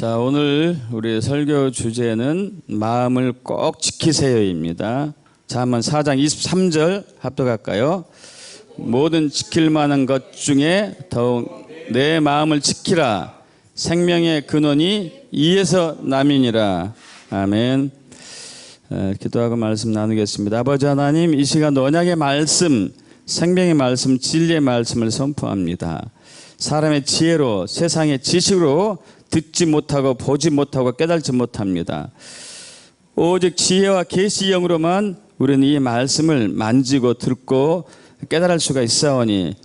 자, 오늘 우리 설교 주제는 마음을 꼭 지키세요입니다. 자, 한번 4장 23절 합독할까요? 모든 지킬 만한 것 중에 더욱 내 마음을 지키라. 생명의 근원이 이에서 남이니라. 아멘. 기도하고 말씀 나누겠습니다. 아버지 하나님, 이 시간 언약의 말씀, 생명의 말씀, 진리의 말씀을 선포합니다. 사람의 지혜로, 세상의 지식으로 듣지 못하고 보지 못하고 깨달지 못합니다. 오직 지혜와 계시 영으로만 우리는 이 말씀을 만지고 듣고 깨달을 수가 있사오니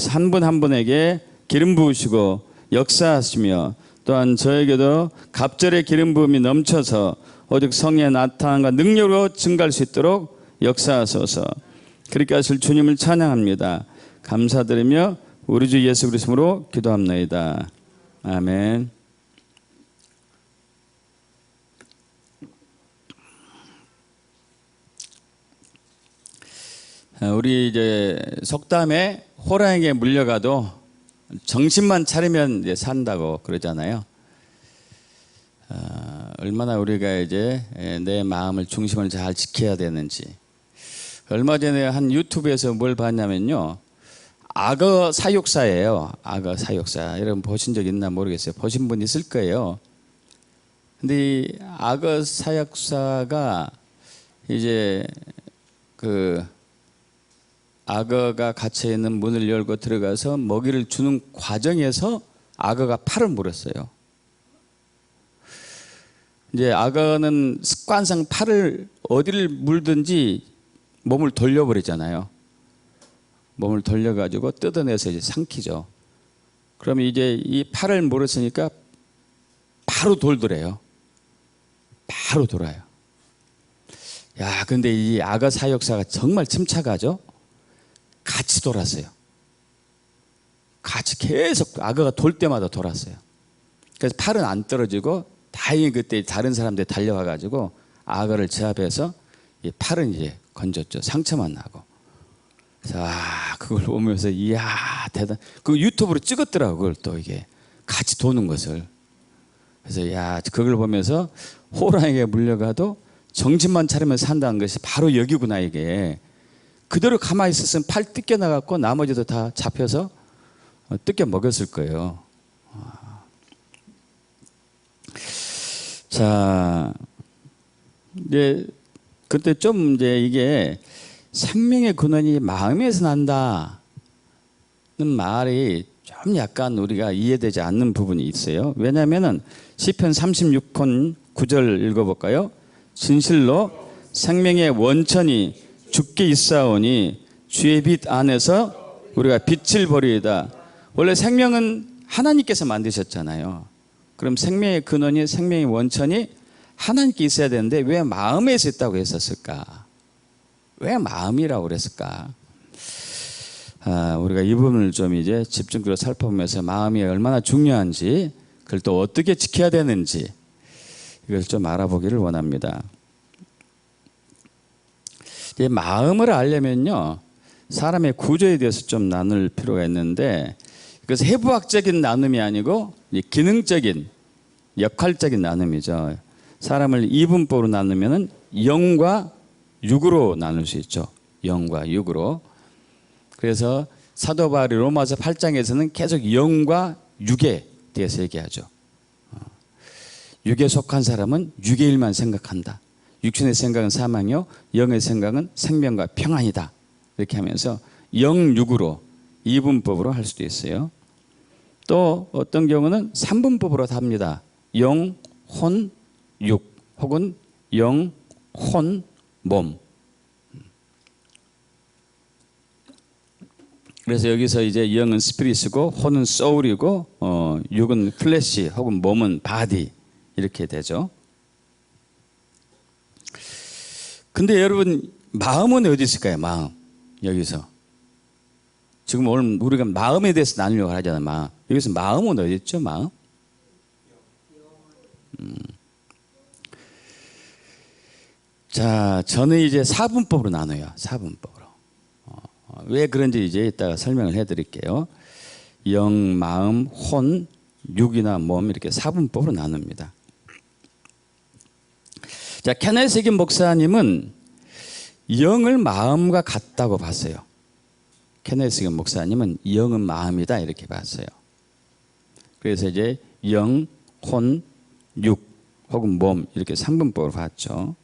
한 분 한 분에게 기름 부으시고 역사하시며 또한 저에게도 갑절의 기름 부음이 넘쳐서 오직 성령의 나타남과 능력으로 증가할 수 있도록 역사하소서. 그렇게 하실 주님을 찬양합니다. 감사드리며 우리 주 예수 그리스도로 기도합나이다. 아멘. 우리 이제 속담에 호랑이에게 물려가도 정신만 차리면 이제 산다고 그러잖아요. 얼마나 우리가 이제 내 마음을 중심을 잘 지켜야 되는지. 얼마 전에 한 유튜브에서 뭘 봤냐면요, 악어 사육사예요. 악어 사육사. 여러분 보신 적 있나 모르겠어요. 보신 분 있을 거예요. 근데 이 악어 사육사가 이제 악어가 갇혀 있는 문을 열고 들어가서 먹이를 주는 과정에서 악어가 팔을 물었어요. 이제 악어는 습관상 팔을 어디를 물든지 몸을 돌려버리잖아요. 몸을 돌려가지고 뜯어내서 이제 삼키죠. 그러면 이제 이 팔을 물었으니까 바로 돌더래요. 바로 돌아요. 야, 근데 이 악어 사육사가 정말 침착하죠? 같이 돌았어요. 같이 계속 악어가 돌 때마다 돌았어요. 그래서 팔은 안 떨어지고 다행히 그때 다른 사람들이 달려와가지고 악어를 제압해서 이 팔은 이제 건졌죠. 상처만 나고. 그래서 그걸 보면서 이야 대단. 그 유튜브로 찍었더라고. 그걸 또 이게 같이 도는 것을. 그래서 야 그걸 보면서 호랑이에게 물려가도 정신만 차리면 산다는 것이 바로 여기구나 이게. 그대로 가만히 있었으면 팔 뜯겨 나갔고 나머지도 다 잡혀서 뜯겨 먹였을 거예요. 자, 이제 그때 좀 이제 이게 생명의 근원이 마음에서 난다는 말이 좀 약간 우리가 이해되지 않는 부분이 있어요. 왜냐하면은 시편 36편 9절 읽어볼까요? 진실로 생명의 원천이 주께 있사오니 주의 빛 안에서 우리가 빛을 버리이다. 원래 생명은 하나님께서 만드셨잖아요. 그럼 생명의 근원이, 생명의 원천이 하나님께 있어야 되는데 왜 마음에서 있다고 했었을까? 왜 마음이라고 그랬을까? 우리가 이 부분을 좀 이제 집중적으로 살펴보면서 마음이 얼마나 중요한지, 그걸 또 어떻게 지켜야 되는지 이걸 좀 알아보기를 원합니다. 이 마음을 알려면요, 사람의 구조에 대해서 좀 나눌 필요가 있는데, 그래서 해부학적인 나눔이 아니고 기능적인, 역할적인 나눔이죠. 사람을 이분법으로 나누면은 영과 육으로 나눌 수 있죠. 영과 육으로. 그래서 사도 바울이 로마서 8장에서는 계속 영과 육에 대해서 얘기하죠. 육에 속한 사람은 육의 일만 생각한다. 육신의 생각은 사망이요 영의 생각은 생명과 평안이다. 이렇게 하면서 영육으로 이분법으로 할 수도 있어요. 또 어떤 경우는 삼분법으로 합니다. 영, 혼, 육 혹은 영, 혼, 몸. 그래서 여기서 이제 영은 스피릿이고 혼은 소울이고 육은 플래시 혹은 몸은 바디 이렇게 되죠. 근데 여러분 마음은 어디 있을까요? 마음. 여기서 지금 오늘 우리가 마음에 대해서 나누려고 하잖아요. 마음. 여기서 마음은 어디 있죠? 마음. 자, 저는 이제 4분법으로 나눠요. 4분법으로. 왜 그런지 이제 이따가 설명을 해드릴게요. 영, 마음, 혼, 육이나 몸 이렇게 사분법으로 나눕니다. 자, 케네스 긴 목사님은 영을 마음과 같다고 봤어요. 케네스 긴 목사님은 영은 마음이다 이렇게 봤어요. 그래서 이제 영, 혼, 육 혹은 몸 이렇게 삼분법으로 봤죠.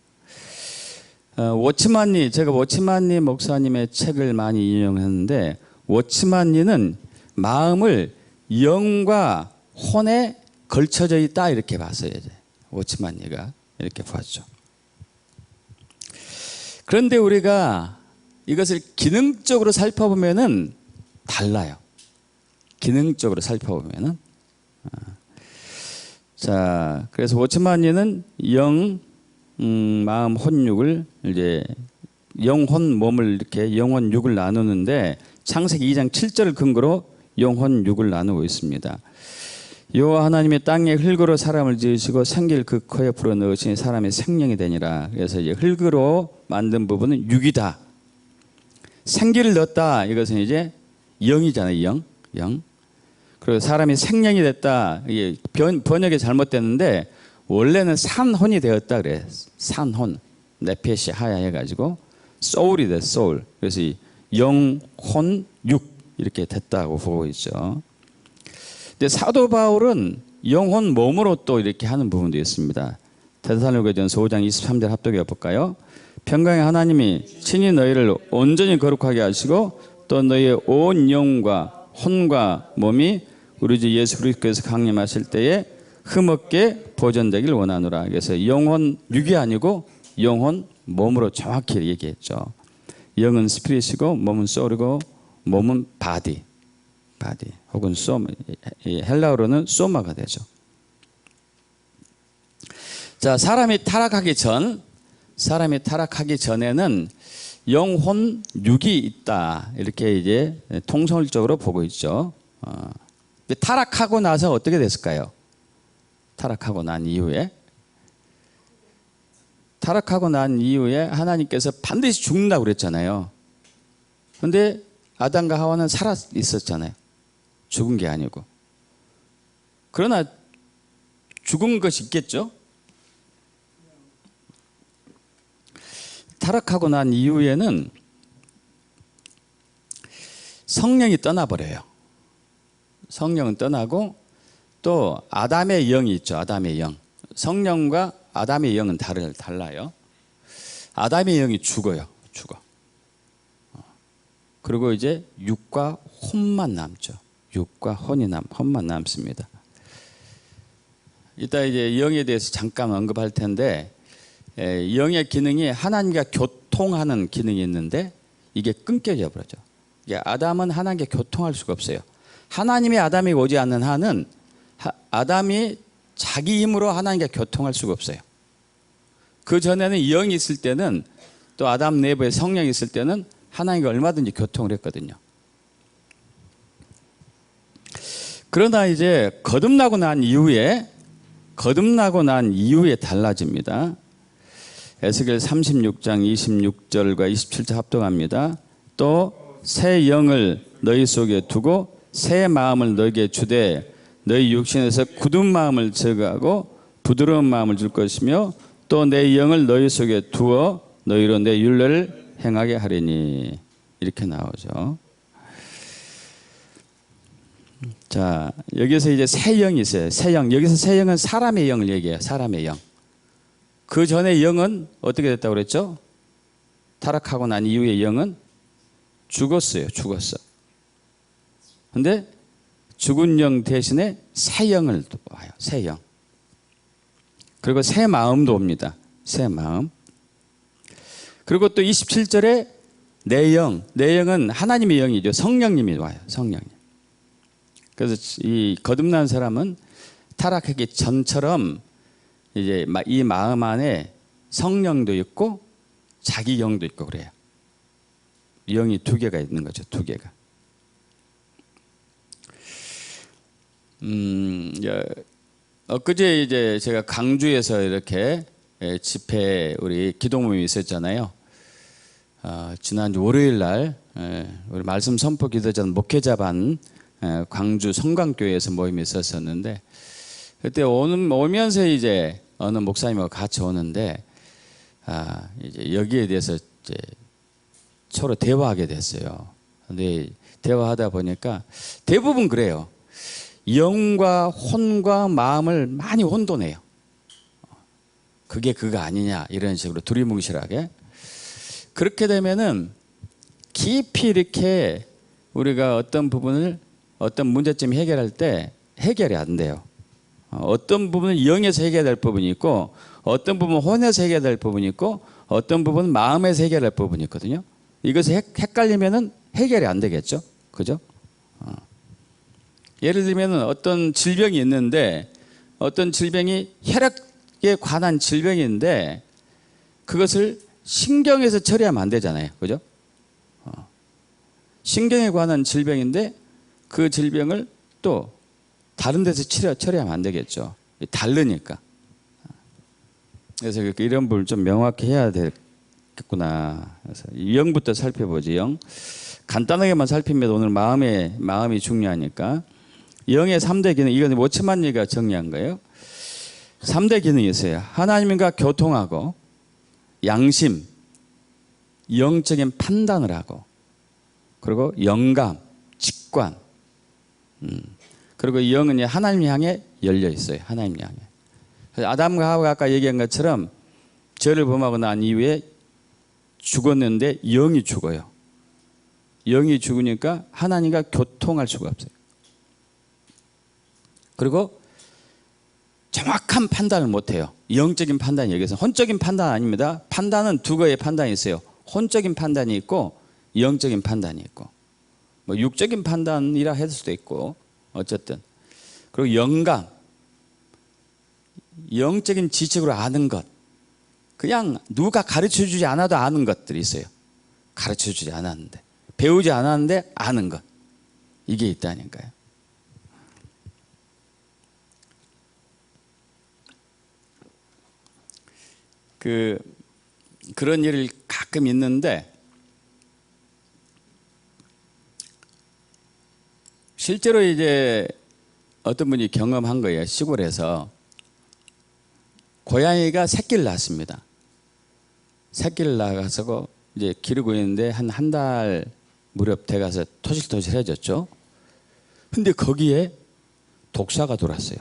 워치만니, 제가 워치만니 목사님의 책을 많이 인용했는데 워치만니는 마음을 영과 혼에 걸쳐져 있다 이렇게 봤어요. 이제 워치만니가 이렇게 봤죠. 그런데 우리가 이것을 기능적으로 살펴보면은 달라요. 기능적으로 살펴보면은. 자, 그래서 워치만니는 영, 마음, 혼육을 이제 영혼, 몸을 이렇게 영혼, 육을 나누는데 창세기 2장 7절을 근거로 영혼, 육을 나누고 있습니다. 여호와 하나님이 땅에 흙으로 사람을 지으시고 생기를 그 코에 불어넣으시니 사람이 생명이 되니라. 그래서 이제 흙으로 만든 부분은 육이다. 생기를 넣었다. 이것은 이제 영이잖아요. 영. 그리고 사람이 생명이 됐다. 이게 번역이 잘못됐는데 원래는 산혼이 되었다 그래. 산혼. 네페시 하야 해가지고 소울이 돼. 소울. 그래서 이 영, 혼, 육 이렇게 됐다고 보고 있죠. 근데 사도 바울은 영혼, 몸으로 또 이렇게 하는 부분도 있습니다. 데살로니가전서 5장 23절 합독해 볼까요? 평강의 하나님이 친히 너희를 온전히 거룩하게 하시고 또 너희의 온 영과 혼과 몸이 우리 주 예수 그리스도께서 강림하실 때에 흠없게 보존되길 원하노라. 그래서 영혼 육이 아니고 영혼 몸으로 정확히 얘기했죠. 영은 스피릿이고 몸은 소울이고 몸은 바디 혹은 소마, 헬라어로는 소마가 되죠. 자, 사람이 타락하기 전에는 영혼 육이 있다 이렇게 이제 통설적으로 보고 있죠. 타락하고 나서 어떻게 됐을까요? 타락하고 난 이후에 하나님께서 반드시 죽는다고 그랬잖아요. 그런데 아담과 하와는 살아 있었잖아요. 죽은 게 아니고. 그러나 죽은 것이 있겠죠? 타락하고 난 이후에는 성령이 떠나버려요. 성령은 떠나고 또 아담의 영이 있죠. 아담의 영. 성령과 아담의 영은 달라요. 아담의 영이 죽어요. 그리고 이제 육과 혼만 남죠. 육과 혼만 남습니다. 이따 이제 영에 대해서 잠깐 언급할 텐데, 영의 기능이 하나님과 교통하는 기능이 있는데 이게 끊겨져 버리죠. 아담은 하나님과 교통할 수가 없어요. 하나님이 아담에게 오지 않는 한은 아담이 자기 힘으로 하나님과 교통할 수가 없어요. 그 전에는 영이 있을 때는 또 아담 내부에 성령이 있을 때는 하나님과 얼마든지 교통을 했거든요. 그러나 이제 거듭나고 난 이후에 달라집니다. 에스겔 36장 26절과 27절 합독합니다. 또 새 영을 너희 속에 두고 새 마음을 너희에게 주되 너희 육신에서 굳은 마음을 제거하고 부드러운 마음을 줄 것이며 또 내 영을 너희 속에 두어 너희로 내 율례를 행하게 하리니. 이렇게 나오죠. 자, 여기서 이제 새 영이 있어요. 새 영. 여기서 새 영은 사람의 영을 얘기해요. 사람의 영. 그 전에 영은 어떻게 됐다고 그랬죠? 타락하고 난 이후의 영은 죽었어요. 근데 죽은 영 대신에 새 영을 와요. 새 영. 그리고 새 마음도 옵니다. 새 마음. 그리고 또 27절에 내 영은 하나님의 영이죠. 성령님이 와요. 성령님. 그래서 이 거듭난 사람은 타락하기 전처럼 이제 이 마음 안에 성령도 있고 자기 영도 있고 그래요. 영이 두 개가 있는 거죠. 두 개가. 엊그제 이제 제가 강주에서 이렇게 집회 우리 기도 모임이 있었잖아요. 지난주 월요일 날 우리 말씀 선포 기도자 목회자반 광주 성광교회에서 모임이 있었었는데 그때 오면서 이제 어느 목사님하고 같이 오는데 이제 여기에 대해서 이제 서로 대화하게 됐어요. 근데 대화하다 보니까 대부분 그래요. 영과 혼과 마음을 많이 혼돈해요. 그게 그거 아니냐 이런 식으로 두리뭉실하게. 그렇게 되면은 깊이 이렇게 우리가 어떤 부분을 어떤 문제점 해결할 때 해결이 안 돼요. 어떤 부분은 영에서 해결될 부분이 있고 어떤 부분은 혼에서 해결될 부분이 있고 어떤 부분은 마음에서 해결할 부분이 있거든요. 이것이 헷갈리면은 해결이 안 되겠죠. 그죠? 예를 들면 어떤 질병이 있는데 어떤 질병이 혈액에 관한 질병인데 그것을 신경에서 처리하면 안 되잖아요. 그죠? 신경에 관한 질병인데 그 질병을 또 다른 데서 처리하면 안 되겠죠. 다르니까. 그래서 이런 부분을 좀 명확히 해야 되겠구나. 그래서 영부터 살펴보지. 영. 간단하게만 살피면 오늘 마음이 중요하니까. 영의 3대 기능, 이건 모츠만니가 정리한 거예요. 3대 기능이 있어요. 하나님과 교통하고 양심, 영적인 판단을 하고 그리고 영감, 직관. 그리고 영은 하나님 향해 열려 있어요. 하나님 향해. 그래서 아담과 하와가 아까 얘기한 것처럼 죄를 범하고 난 이후에 죽었는데 영이 죽어요. 영이 죽으니까 하나님과 교통할 수가 없어요. 그리고 정확한 판단을 못해요. 영적인 판단이 여기서 혼적인 판단 아닙니다. 판단은 두 가지의 판단이 있어요. 혼적인 판단이 있고 영적인 판단이 있고 뭐 육적인 판단이라 할 수도 있고 어쨌든 그리고 영감 영적인 지식으로 아는 것 그냥 누가 가르쳐주지 않아도 아는 것들이 있어요. 가르쳐주지 않았는데 배우지 않았는데 아는 것 이게 있다니까요. 그런 일이 가끔 있는데 실제로 이제 어떤 분이 경험한 거예요. 시골에서 고양이가 새끼를 낳습니다. 새끼를 낳아서 이제 기르고 있는데 한 달 무렵 돼가서 토실토실해졌죠. 근데 거기에 독사가 들어왔어요.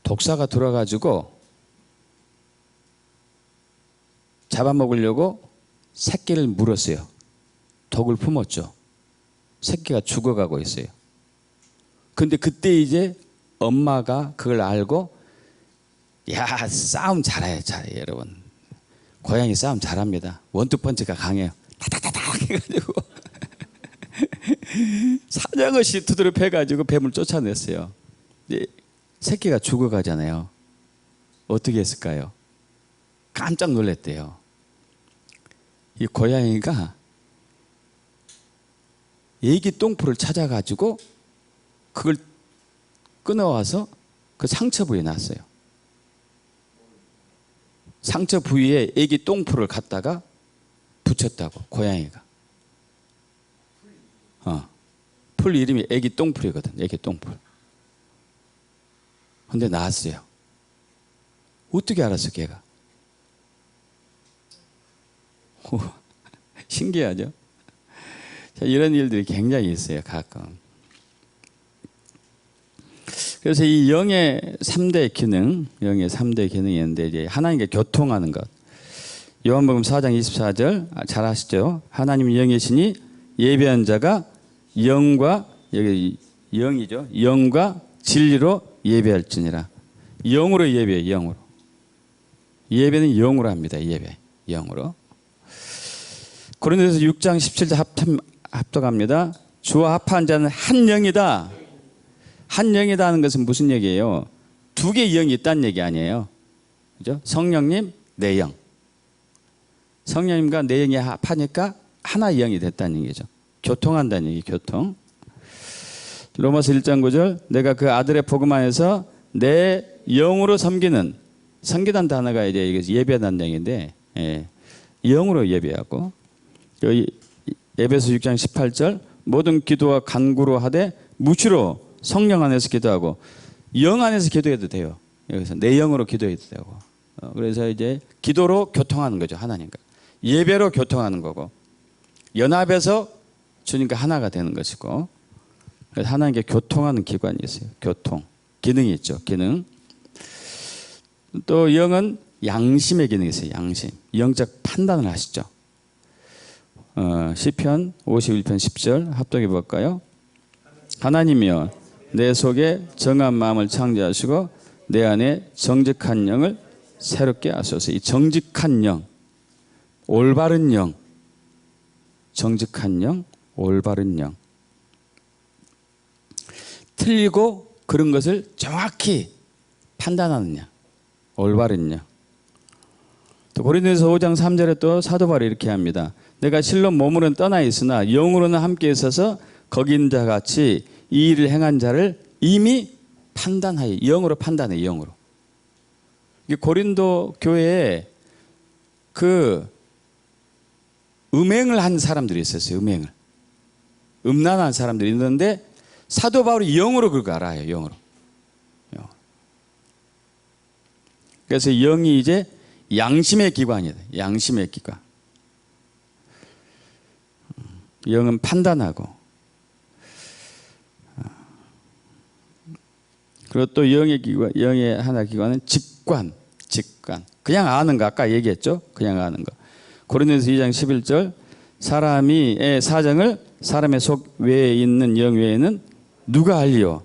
독사가 들어와가지고 잡아먹으려고 새끼를 물었어요. 독을 품었죠. 새끼가 죽어가고 있어요. 근데 그때 이제 엄마가 그걸 알고 야 싸움 잘해요 여러분. 고양이 싸움 잘합니다. 원투펀치가 강해요. 다다다닥 해가지고 사냥없이 두드려 패가지고 뱀을 쫓아냈어요. 근데 새끼가 죽어가잖아요. 어떻게 했을까요? 깜짝 놀랐대요. 이 고양이가 애기 똥풀을 찾아가지고 그걸 끊어와서 그 상처 부위에 놨어요. 상처 부위에 애기 똥풀을 갖다가 붙였다고 고양이가. 풀 이름이 애기 똥풀이거든. 애기 똥풀. 근데 나왔어요. 어떻게 알았어 걔가? 신기하죠? 자, 이런 일들이 굉장히 있어요 가끔. 그래서 이 영의 3대 기능, 영의 3대 기능이 있는데 이제 하나님과 교통하는 것. 요한복음 4장 24절 잘 아시죠? 하나님 영이시니 예배한 자가 영과 여기 영이죠. 영과 진리로 예배할지니라. 영으로 예배해요. 영으로. 예배는 영으로 합니다. 예배. 영으로. 고린도서 6장 17절 합독합니다. 주와 합한 자는 한 영이다. 한 영이다 하는 것은 무슨 얘기예요? 두 개의 영이 있다는 얘기 아니에요. 그죠? 성령님, 내 영. 성령님과 내 영이 합하니까 하나의 영이 됐다는 얘기죠. 교통한다는 얘기, 교통. 로마서 1장 9절 내가 그 아들의 복음 안에서 내 영으로 섬기는 섬기다는 단어가 이제 예배하는 영인데 영으로 예배하고 여기 에베소 6장 18절 모든 기도와 간구로 하되 무시로 성령 안에서 기도하고 영 안에서 기도해도 돼요. 여기서 내 영으로 기도해도 되고. 그래서 이제 기도로 교통하는 거죠. 하나님과. 예배로 교통하는 거고. 연합해서 주님과 하나가 되는 것이고. 그래서 하나님께 교통하는 기관이 있어요. 교통. 기능이 있죠. 기능. 또 영은 양심의 기능이 있어요. 양심. 영적 판단을 하시죠. 시편 51편 10절 합독해 볼까요? 하나님이여 내 속에 정한 마음을 창조하시고 내 안에 정직한 영을 새롭게 하소서. 이 정직한 영, 올바른 영, 정직한 영, 올바른 영. 틀리고 그런 것을 정확히 판단하는 영, 올바른 영. 또 고린도서 5장 3절에 또 사도 바울이 이렇게 합니다. 내가 실로 몸으로는 떠나 있으나 영으로는 함께 있어서 거긴 자 같이 이 일을 행한 자를 이미 판단하여, 영으로 판단해. 영으로. 고린도 교회에 그 음행을 한 사람들이 있었어요. 음행을. 음란한 사람들이 있는데 사도 바울이 영으로 그걸 알아요. 영으로. 그래서 영이 이제 양심의 기관이다. 양심의 기관. 영은 판단하고. 그리고 또 영의 기관, 영의 하나 기관은 직관. 직관. 그냥 아는 거 아까 얘기했죠. 그냥 아는 거. 고린도서 2장 11절 사람의 사정을 사람의 속 외에 있는 영 외에는 누가 알리요?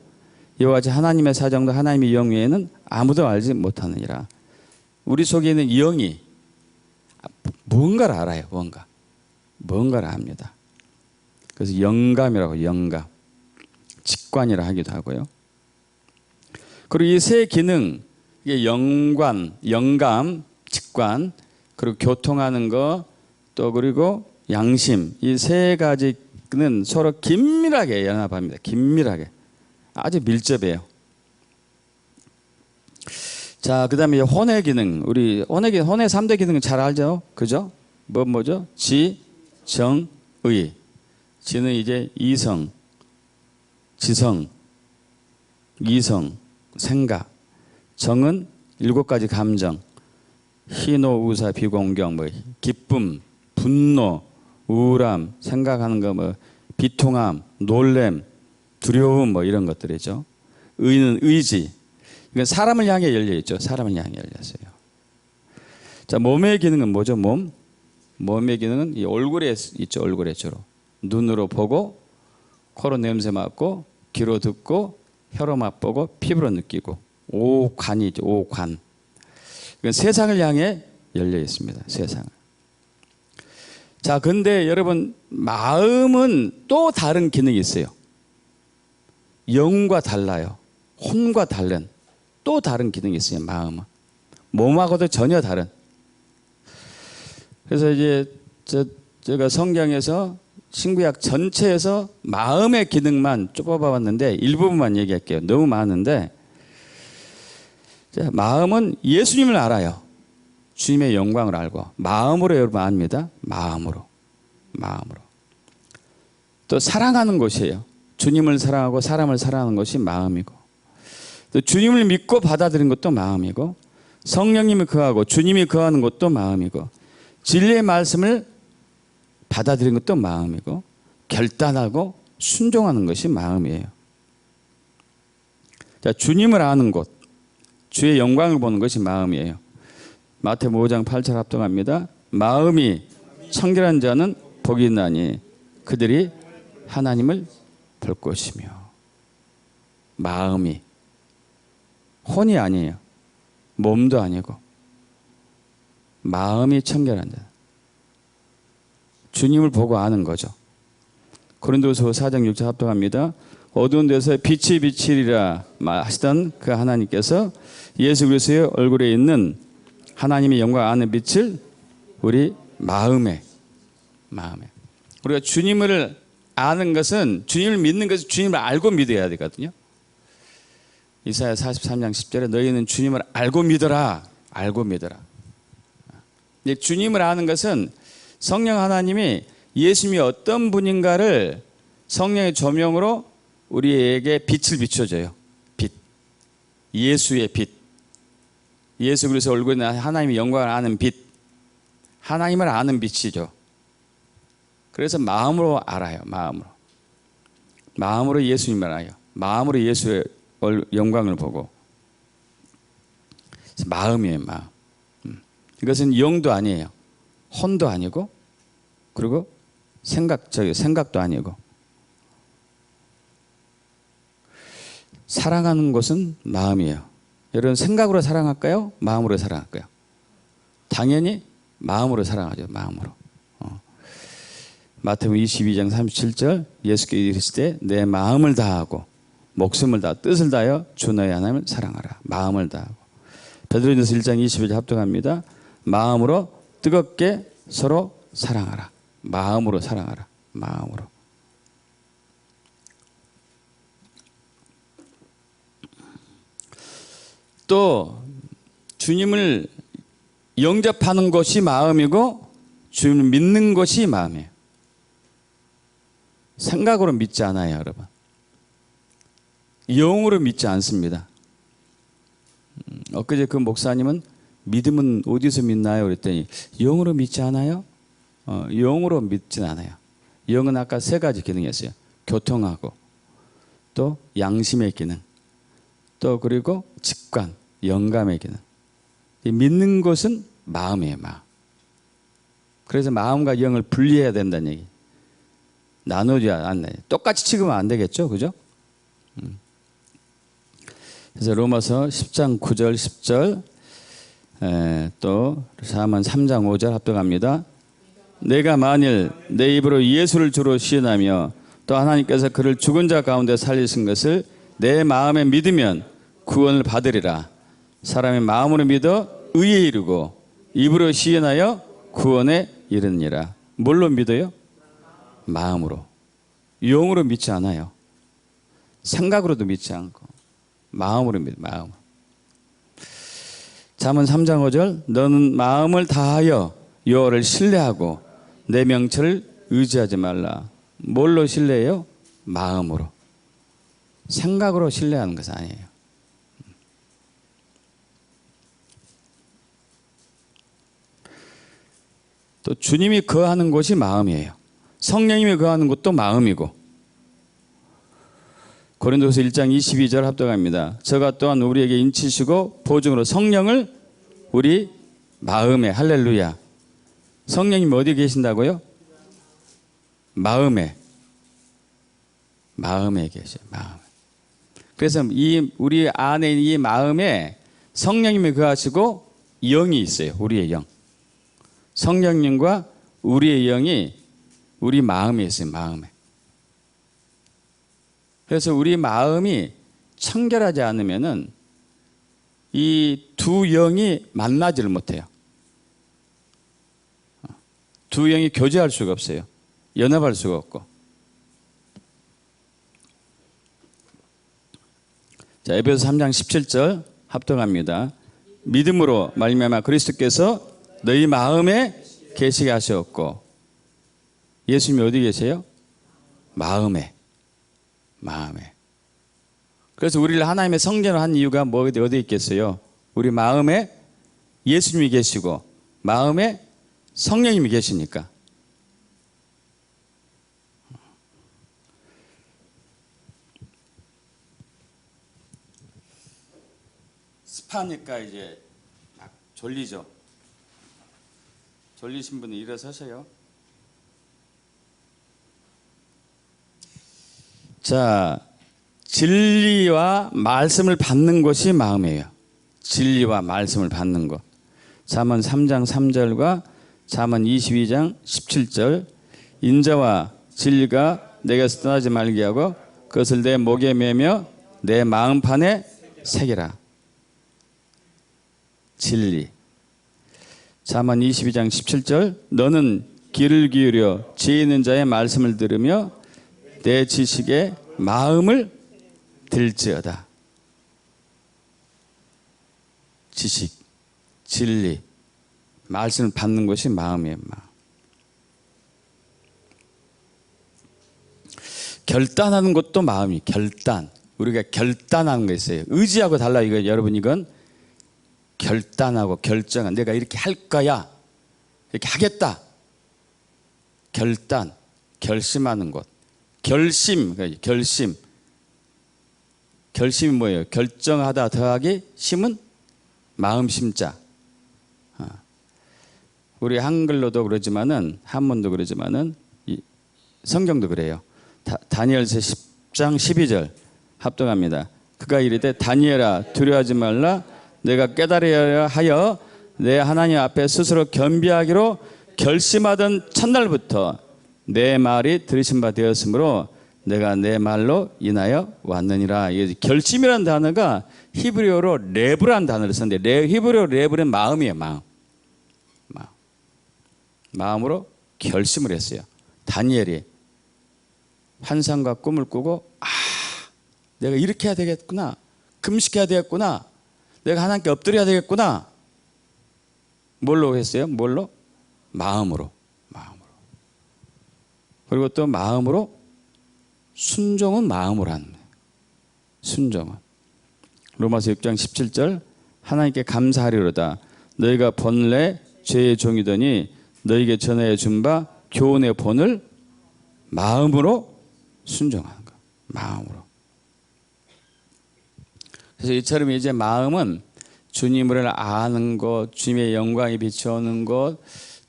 이와 같이 하나님의 사정도 하나님의 영 외에는 아무도 알지 못하느니라. 우리 속에 있는 영이 무언가를 알아요. 뭔가를 압니다. 그래서 영감이라고. 영감. 직관이라 하기도 하고요. 그리고 이 세 기능, 이게 영감, 직관, 그리고 교통하는 거, 또 그리고 양심, 이 세 가지는 서로 긴밀하게 연합합니다. 긴밀하게. 아주 밀접해요. 자, 그 다음에 혼의 기능. 우리 혼의 3대 기능은 잘 알죠? 그죠? 뭐죠? 지, 정, 의. 지는 이제 이성, 지성, 이성, 생각. 정은 7가지 감정. 희노, 우사, 비공경, 기쁨, 분노, 우울함, 생각하는 거, 비통함, 놀램, 두려움, 이런 것들이죠. 의는 의지. 이건 사람을 향해 열려 있죠. 사람을 향해 열렸어요. 자, 몸의 기능은 뭐죠? 몸의 기능은 이 얼굴에 있죠. 얼굴에 주로. 눈으로 보고, 코로 냄새 맡고, 귀로 듣고, 혀로 맛보고, 피부로 느끼고. 오관이죠. 오관. 이건 세상을 향해 열려 있습니다. 세상을. 자, 근데 여러분, 마음은 또 다른 기능이 있어요. 영과 달라요. 혼과 다른 또 다른 기능이 있어요. 마음은. 몸하고도 전혀 다른. 그래서 이제 제가 성경에서 신구약 전체에서 마음의 기능만 좁아봤는데 일부분만 얘기할게요. 너무 많은데 마음은 예수님을 알아요. 주님의 영광을 알고 마음으로 여러분 압니다. 마음으로. 또 사랑하는 곳이에요. 주님을 사랑하고 사람을 사랑하는 것이 마음이고, 또 주님을 믿고 받아들인 것도 마음이고, 성령님이 거하고 주님이 거하는 것도 마음이고, 진리의 말씀을 받아들인 것도 마음이고, 결단하고 순종하는 것이 마음이에요. 자, 주님을 아는 곳, 주의 영광을 보는 것이 마음이에요. 마태복음 5장 8절 합독합니다. 마음이 청결한 자는 복이 있나니 그들이 하나님을 볼 것이며. 마음이. 혼이 아니에요. 몸도 아니고. 마음이 청결한 자. 주님을 보고 아는 거죠. 고린도서 4장 6절 합독합니다. 어두운 데서 빛이 비치리라 하시던 그 하나님께서 예수 그리스도의 얼굴에 있는 하나님의 영광 아는 빛을 우리 마음에. 우리가 주님을 아는 것은, 주님을 믿는 것은 주님을 알고 믿어야 되거든요. 이사야 43장 10절에 너희는 주님을 알고 믿어라. 알고 믿어라. 주님을 아는 것은 성령 하나님이 예수님이 어떤 분인가를 성령의 조명으로 우리에게 빛을 비춰줘요. 빛. 예수의 빛. 예수 그리스도 얼굴에 하나님의 영광을 아는 빛. 하나님을 아는 빛이죠. 그래서 마음으로 알아요. 마음으로. 마음으로 예수님을 알아요. 마음으로 예수의 영광을 보고. 마음이에요. 마음. 이것은 영도 아니에요. 혼도 아니고, 그리고 생각도 아니고. 사랑하는 것은 마음이에요. 여러분 생각으로 사랑할까요? 마음으로 사랑할까요? 당연히 마음으로 사랑하죠. 마음으로. 마태복음 22장 37절 예수께서 이르시되 내 마음을 다하고 목숨을 다 뜻을 다하여 주 너의 하나님을 사랑하라. 마음을 다하고. 베드로전서 1장 20절 합독합니다. 마음으로 뜨겁게 서로 사랑하라. 마음으로 사랑하라. 마음으로. 또 주님을 영접하는 것이 마음이고 주님을 믿는 것이 마음이에요. 생각으로 믿지 않아요, 여러분. 영으로 믿지 않습니다. 엊그제 그 목사님은 믿음은 어디서 믿나요? 그랬더니 영으로 믿지 않아요? 영으로 믿진 않아요. 영은 아까 세 가지 기능이 있어요. 교통하고 또 양심의 기능, 또 그리고 직관, 영감의 기능. 믿는 것은 마음이에요. 마음. 그래서 마음과 영을 분리해야 된다는 얘기. 나누지 않나요? 똑같이 취급하면 안 되겠죠, 그죠? 그래서 로마서 10장 9절 10절 또 사만 3장 5절 합독합니다. 내가 만일 내 입으로 예수를 주로 시인하며 또 하나님께서 그를 죽은 자 가운데 살리신 것을 내 마음에 믿으면 구원을 받으리라. 사람의 마음으로 믿어 의에 이르고 입으로 시인하여 구원에 이르느니라. 뭘로 믿어요? 마음으로. 영으로 믿지 않아요. 생각으로도 믿지 않고 마음으로 믿어요. 마음으로. 잠언 3장 5절 너는 마음을 다하여 여호와를 신뢰하고 내 명철을 의지하지 말라. 뭘로 신뢰해요? 마음으로. 생각으로 신뢰하는 것은 아니에요. 또 주님이 거하는 곳이 마음이에요. 성령님이 거하는 곳도 마음이고. 고린도서 1장 22절 합독합니다. 저가 또한 우리에게 인치시고 보증으로 성령을 우리 마음에. 할렐루야. 성령님이 어디 계신다고요? 마음에. 마음에 계셔요. 마음에. 그래서 우리 안에 있는 이 마음에 성령님이 거하시고 영이 있어요. 우리의 영. 성령님과 우리의 영이 우리 마음에 있어요. 마음에. 그래서 우리 마음이 청결하지 않으면은 이 두 영이 만나지를 못해요. 두 영이 교제할 수가 없어요. 연합할 수가 없고. 자, 에베소 3장 17절 합독합니다. 믿음으로 말미암아 그리스도께서 너희 마음에 계시게 하셨고. 예수님이 어디 계세요? 마음에. 마음에. 그래서 우리를 하나님의 성전으로 한 이유가 어디 있겠어요? 우리 마음에 예수님이 계시고 마음에 성령님이 계시니까. 습하니까 이제 막 졸리죠. 졸리신 분은 일어서세요. 자, 진리와 말씀을 받는 것이 마음이에요. 진리와 말씀을 받는 것. 잠언 3장 3절과 잠언 22장 17절 인자와 진리가 내게서 떠나지 말게 하고 그것을 내 목에 매며 내 마음판에 새기라. 진리. 잠언 22장 17절 너는 귀를 기울여 지혜 있는 자의 말씀을 들으며 내 지식에 마음을 들지어다. 지식, 진리, 말씀을 받는 것이 마음이에요. 마음. 결단하는 것도 마음이 결단. 우리가 결단하는 거 있어요. 의지하고 달라 이거 여러분 이건 결단하고 결정한 내가 이렇게 할 거야. 이렇게 하겠다. 결단, 결심하는 것. 결심, 결심. 결심이 뭐예요? 결정하다 더하기 심은 마음 심자. 우리 한글로도 그러지만은 한문도 그러지만은 성경도 그래요. 다니엘서 10장 12절 합독합니다. 그가 이르되 다니엘아 두려워하지 말라 내가 깨달아야 하여 내 하나님 앞에 스스로 겸비하기로 결심하던 첫날부터 내 말이 들으신 바 되었으므로 내가 내 말로 인하여 왔느니라. 결심이라는 단어가 히브리어로 레브라는 단어를 썼는데 히브리어 레브는 마음이에요. 마음으로 결심을 했어요. 다니엘이 환상과 꿈을 꾸고 내가 이렇게 해야 되겠구나. 금식해야 되겠구나. 내가 하나님께 엎드려야 되겠구나. 뭘로 했어요? 뭘로? 마음으로. 그리고 또 마음으로 순종은 마음으로 하는 거예요. 순종은. 로마서 6장 17절 하나님께 감사하리로다. 너희가 본래 죄의 종이더니 너희에게 전하여 준 바 교훈의 본을 마음으로 순종하는 거. 마음으로. 그래서 이처럼 이제 마음은 주님을 아는 것, 주님의 영광이 비춰오는 것,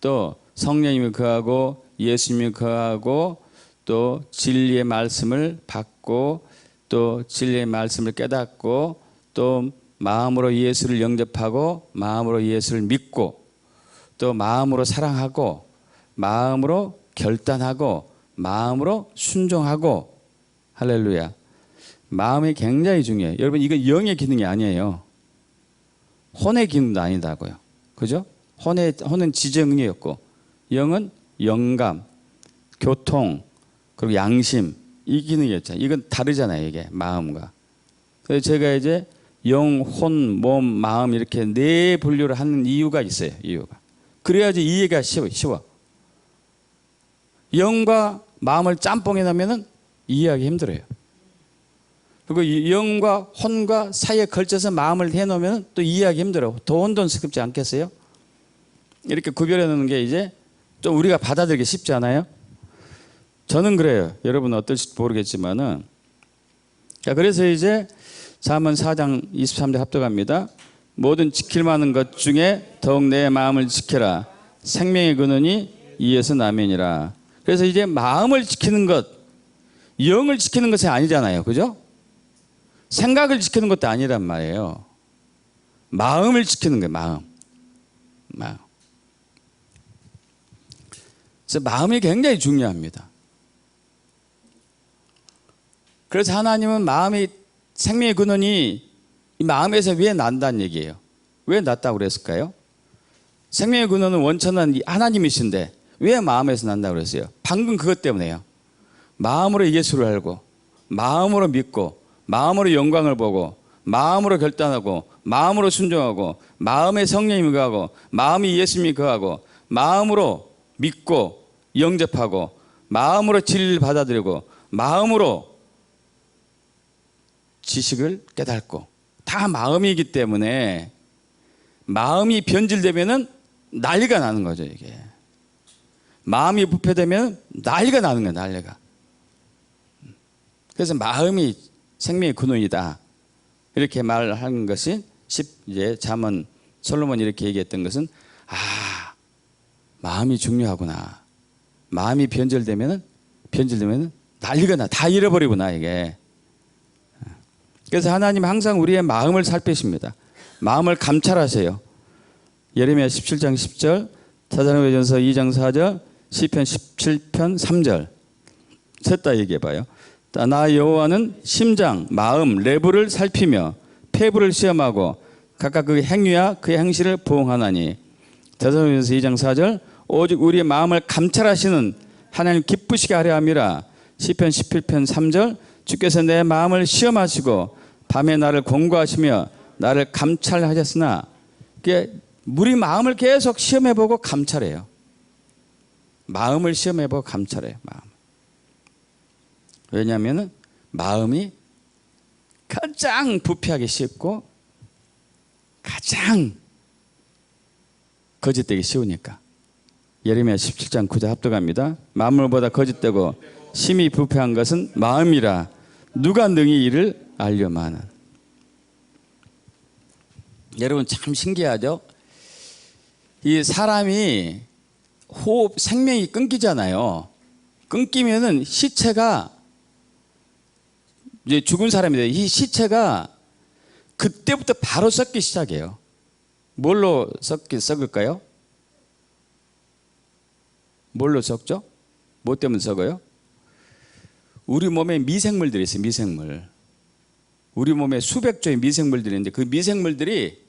또 성령님이 거하고 예수님이 거하고 또 진리의 말씀을 받고 또 진리의 말씀을 깨닫고 또 마음으로 예수를 영접하고 마음으로 예수를 믿고 또 마음으로 사랑하고 마음으로 결단하고 마음으로 순종하고 할렐루야. 마음이 굉장히 중요해요. 여러분 이건 영의 기능이 아니에요. 혼의 기능도 아니다고요. 그죠? 혼은 지정이었고 영은 영감, 교통, 그리고 양심 이 기능이었잖아요. 이건 다르잖아요. 이게 마음과. 그래서 제가 이제 영, 혼, 몸, 마음 이렇게 네 분류를 하는 이유가 있어요. 이유가. 그래야지 이해가 쉬워. 영과 마음을 짬뽕해 놓으면 이해하기 힘들어요. 그리고 영과 혼과 사이에 걸쳐서 마음을 해놓으면 또 이해하기 힘들어요. 더 혼돈스럽지 않겠어요? 이렇게 구별해 놓는 게 이제 좀 우리가 받아들이기 쉽지 않아요? 저는 그래요. 여러분 어떨지 모르겠지만은. 자, 그래서 이제 잠언 4장 23절 합독합니다. 모든 지킬 만한 것 중에 더욱 내 마음을 지켜라. 생명의 근원이 이에서 나면이라. 그래서 이제 마음을 지키는 것, 영을 지키는 것이 아니잖아요. 그죠? 생각을 지키는 것도 아니란 말이에요. 마음을 지키는 거예요. 마음. 그래서 마음이 굉장히 중요합니다. 그래서 하나님은 마음이 생명의 근원이 이 마음에서 왜 난다는 얘기예요. 왜 났다고 그랬을까요? 생명의 근원은 원천은 하나님이신데 왜 마음에서 난다고 그랬어요? 방금 그것 때문에요. 마음으로 예수를 알고 마음으로 믿고 마음으로 영광을 보고 마음으로 결단하고 마음으로 순종하고 마음에 성령님이 거하고 마음이 예수님이 거하고 마음으로 믿고 영접하고 마음으로 진리를 받아들이고 마음으로 지식을 깨닫고 다 마음이기 때문에 마음이 변질되면은 난리가 나는 거죠. 이게 마음이 부패되면 난리가 나는 거예요. 난리가. 그래서 마음이 생명의 근원이다 이렇게 말하는 것이 이제 잠언 솔로몬이 이렇게 얘기했던 것은 마음이 중요하구나. 마음이 변질되면은 난리가 나. 다 잃어버리구나 이게. 그래서 하나님 항상 우리의 마음을 살피십니다. 마음을 감찰하세요. 예레미야 17장 10절, 사사로니가전서 2장 4절, 시편 17편 3절 셋 다 얘기해봐요. 나 여호와는 심장, 마음, 내부를 살피며 폐부를 시험하고 각각 그의 행위와 그의 행실을 보응하나니. 사사로니가전서 2장 4절 오직 우리의 마음을 감찰하시는 하나님 기쁘시게 하려 함이라. 시편 17편 3절 주께서 내 마음을 시험하시고 밤에 나를 공고하시며 나를 감찰하셨으나. 우리 마음을 계속 시험해보고 감찰해요. 마음을 시험해보고 감찰해요. 마음. 왜냐하면 마음이 가장 부패하기 쉽고 가장 거짓되기 쉬우니까. 예레미야 17장 9절 합독합니다. 만물보다 거짓되고 심히 부패한 것은 마음이라 누가 능히 이를 알려마는. 여러분 참 신기하죠? 이 사람이 호흡 생명이 끊기잖아요. 끊기면은 시체가 이제 죽은 사람인데 이 시체가 그때부터 바로 썩기 시작해요. 뭘로 썩을까요? 뭘로 썩죠? 뭐 때문에 썩어요? 우리 몸에 미생물들이 있어요. 미생물. 우리 몸에 수백 조의 미생물들이 있는데 그 미생물들이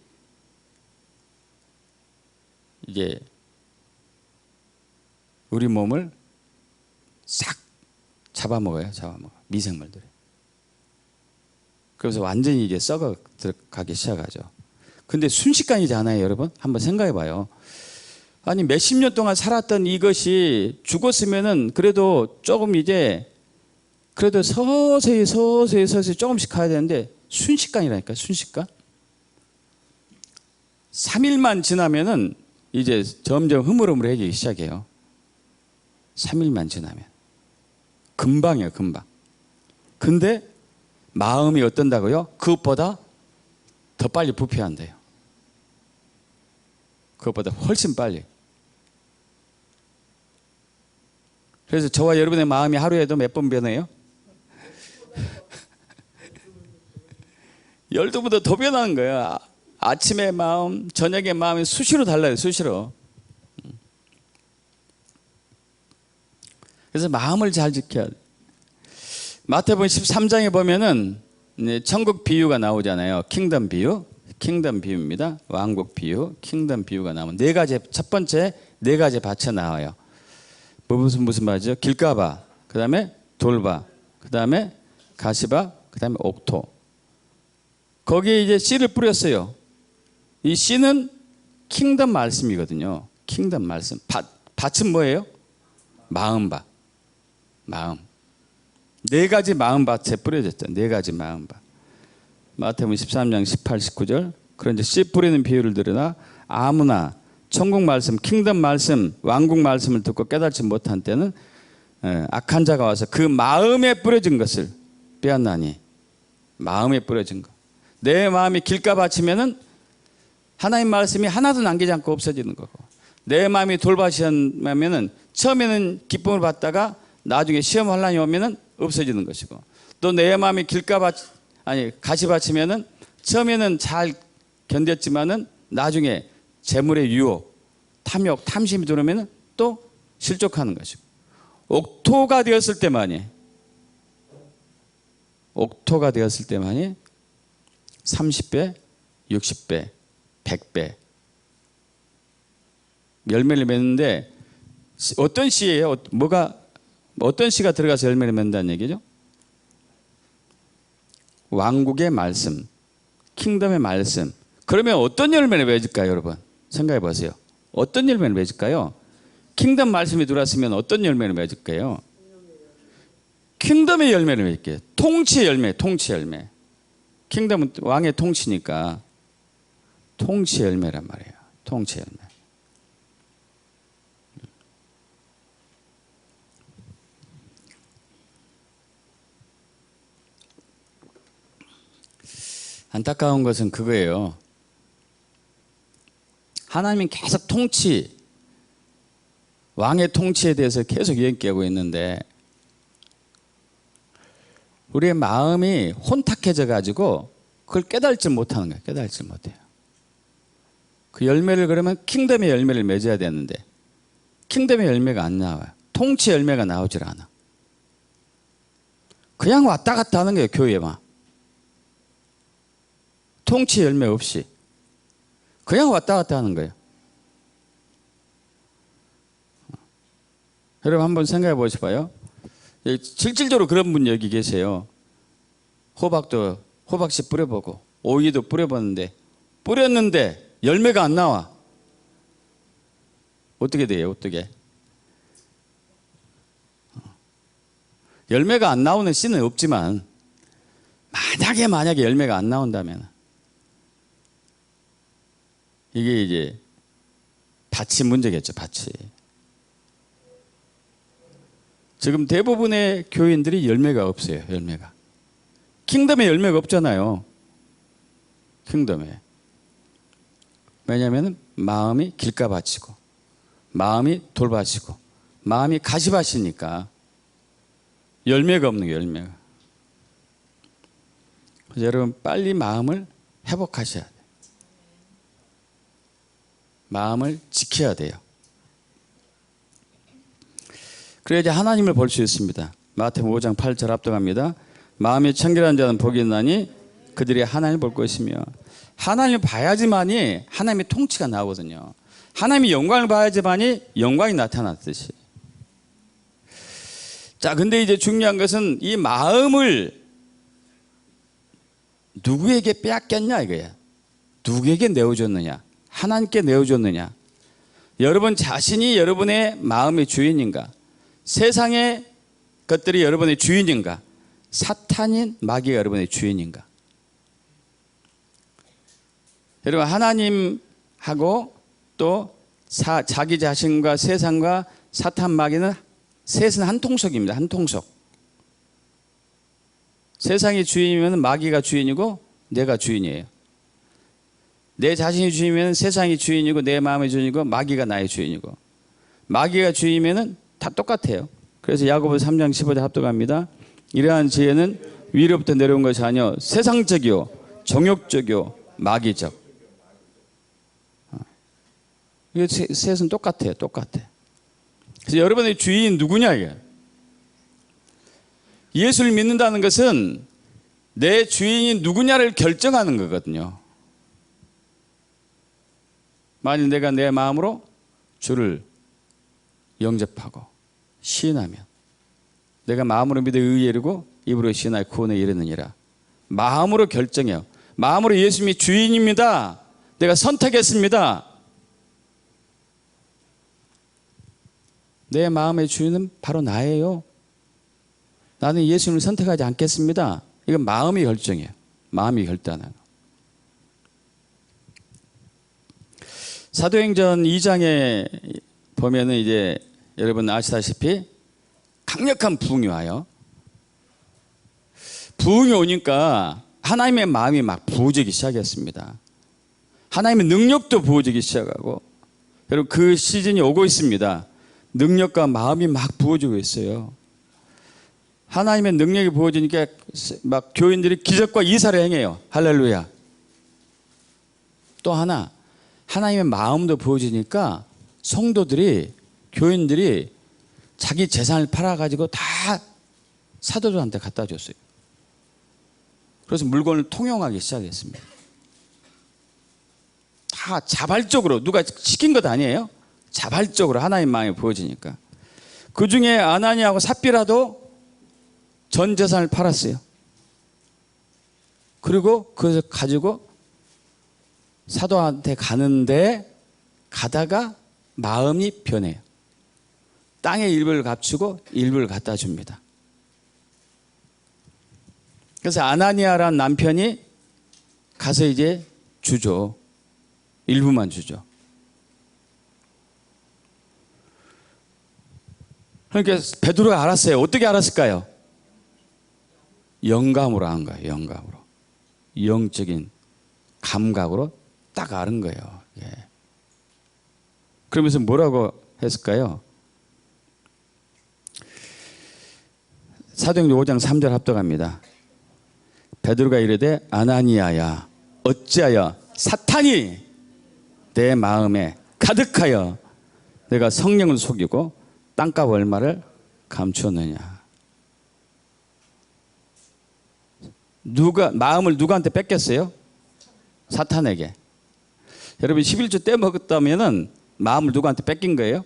이게 우리 몸을 싹 잡아먹어요. 미생물들이. 그래서 완전히 이제 썩어 들어가기 시작하죠. 근데 순식간이지 않아요, 여러분? 한번 생각해 봐요. 아니 몇십 년 동안 살았던 이것이 죽었으면은 그래도 조금 이제 그래도 서서히 조금씩 가야 되는데 순식간이라니까. 순식간. 3일만 지나면은 이제 점점 흐물흐물해지기 시작해요. 3일만 지나면. 금방이에요, 금방. 근데 마음이 어떤다고요? 그것보다 더 빨리 부패한대요. 그것보다 훨씬 빨리. 그래서 저와 여러분의 마음이 하루에도 몇 번 변해요? 12번보다 더 변하는 거야. 아침의 마음, 저녁의 마음이 수시로 달라요. 수시로. 그래서 마음을 잘 지켜야 돼. 마태복음 13장에 보면은 천국 비유가 나오잖아요. 킹덤 비유. 킹덤 비유입니다. 왕국 비유, 킹덤 비유가 나오면 네 가지, 첫 번째 네 가지 밭이 나와요. 무슨 밭이죠? 길가밭, 그 다음에 돌밭, 그 다음에 가시밭, 그 다음에 옥토. 거기에 이제 씨를 뿌렸어요. 이 씨는 킹덤 말씀이거든요. 킹덤 말씀. 밭은 뭐예요? 마음밭. 마음. 네 가지 마음밭에 뿌려졌죠. 네 가지 마음밭. 마태복음 13장 18, 19절. 그런데 씨 뿌리는 비유를 들으나 아무나 천국 말씀, 킹덤 말씀, 왕국 말씀을 듣고 깨닫지 못한 때는 악한 자가 와서 그 마음에 뿌려진 것을 빼앗나니. 마음에 뿌려진 것. 내 마음이 길가밭이면은 하나님 말씀이 하나도 남기지 않고 없어지는 거고, 내 마음이 돌밭이면은 처음에는 기쁨을 받다가 나중에 시험 환란이 오면은 없어지는 것이고, 또 내 마음이 가시밭이면은 처음에는 잘 견뎠지만은 나중에 재물의 유혹, 탐욕, 탐심이 들어오면은 또 실족하는 것이고, 옥토가 되었을 때만이 30배, 60배, 100배 열매를 맺는데, 어떤 씨예요? 어떤 씨가 들어가서 열매를 맺는다는 얘기죠? 왕국의 말씀, 킹덤의 말씀. 그러면 어떤 열매를 맺을까요, 여러분? 생각해 보세요. 어떤 열매를 맺을까요? 킹덤 말씀이 들어왔으면 어떤 열매를 맺을까요? 킹덤의 열매를 맺을게요. 통치의 열매, 통치의 열매. 킹덤은 왕의 통치니까 통치의 열매란 말이에요. 통치의 열매. 안타까운 것은 그거예요. 하나님이 계속 통치, 왕의 통치에 대해서 계속 얘기하고 있는데 우리의 마음이 혼탁해져 가지고 그걸 깨달지 못하는 거예요. 깨달지 못해요. 그 열매를 그러면 킹덤의 열매를 맺어야 되는데 킹덤의 열매가 안 나와요. 통치 열매가 나오질 않아. 그냥 왔다 갔다 하는 거예요. 교회만. 통치 열매 없이 그냥 왔다 갔다 하는 거예요. 여러분 한번 생각해 보셔봐요. 실질적으로 그런 분 여기 계세요. 호박씨 뿌려보고 오이도 뿌려봤는데 뿌렸는데 열매가 안 나와. 어떻게 돼요? 어떻게? 열매가 안 나오는 씨는 없지만 만약에 열매가 안 나온다면 이게 이제 밭이 문제겠죠. 밭이. 지금 대부분의 교인들이 열매가 없어요. 열매가. 킹덤에 열매가 없잖아요. 킹덤에. 왜냐하면 마음이 길가밭이고 마음이 돌밭이고 마음이 가시밭이니까 열매가 없는 게 열매가. 그래서 여러분 빨리 마음을 회복하셔야 돼요. 마음을 지켜야 돼요. 그래야지 하나님을 볼 수 있습니다. 마태복음 5장 8절 합독합니다. 마음이 청결한 자는 복이 있나니 그들이 하나님을 볼 것이며. 하나님을 봐야지만이 하나님의 통치가 나오거든요. 하나님의 영광을 봐야지만이 영광이 나타났듯이. 자, 근데 이제 중요한 것은 이 마음을 누구에게 빼앗겼냐 이거야. 누구에게 내어줬느냐. 하나님께 내어줬느냐. 여러분 자신이 여러분의 마음의 주인인가? 세상의 것들이 여러분의 주인인가? 사탄인 마귀가 여러분의 주인인가? 여러분 하나님하고 또 자기 자신과 세상과 사탄 마귀는 셋은 한 통속입니다. 한 통속. 세상이 주인이면 마귀가 주인이고 내가 주인이에요. 내 자신이 주인이면 세상이 주인이고 내 마음의 주인이고 마귀가 나의 주인이고. 마귀가 주인이면 다 똑같아요. 그래서 야고보서 3장 15절 합독합니다. 이러한 지혜는 위로부터 내려온 것이 아니요 세상적이요 정욕적이요 마귀적. 이게 셋은 똑같아요. 똑같아. 그래서 여러분의 주인이 누구냐 이게. 예수를 믿는다는 것은 내 주인이 누구냐를 결정하는 거거든요. 만일 내가 내 마음으로 주를 영접하고 시인하면 내가 마음으로 믿어 의에 이르고 입으로 시인하여 구원에 이르느니라. 마음으로 결정해요. 마음으로 예수님이 주인입니다. 내가 선택했습니다. 내 마음의 주인은 바로 나예요. 나는 예수님을 선택하지 않겠습니다. 이건 마음이 결정이에요. 마음이 결단하는. 사도행전 2장에 보면은 이제 여러분 아시다시피 강력한 부흥이 와요. 부흥이 오니까 하나님의 마음이 막 부어지기 시작했습니다. 하나님의 능력도 부어지기 시작하고, 여러분 그 시즌이 오고 있습니다. 능력과 마음이 막 부어지고 있어요. 하나님의 능력이 부어지니까 막 교인들이 기적과 이사를 행해요. 할렐루야. 또 하나, 하나님의 마음도 부어지니까 성도들이, 교인들이 자기 재산을 팔아가지고 다 사도들한테 갖다 줬어요. 그래서 물건을 통용하기 시작했습니다. 다 자발적으로, 누가 시킨 것 아니에요. 자발적으로 하나님 마음이 부어지니까. 그 중에 아나니아하고 삽비라도 전 재산을 팔았어요. 그리고 그것을 가지고 사도한테 가는데 가다가 마음이 변해요. 땅의 일부를 값추고 일부를 갖다 줍니다. 그래서 아나니아라는 남편이 가서 이제 주죠. 일부만 주죠. 그러니까 베드로가 알았어요. 어떻게 알았을까요? 영감으로 한 거예요. 영감으로. 영적인 감각으로 딱 아는 거예요. 예. 그러면서 뭐라고 했을까요? 사도행전 5장 3절 합독합니다. 베드로가 이르되 아나니아야 어찌하여 사탄이 내 마음에 가득하여 내가 성령을 속이고 땅값 얼마를 감추었느냐. 누가 마음을 누구한테 뺏겼어요? 사탄에게. 여러분 11조 떼먹었다면은 마음을 누구한테 뺏긴 거예요?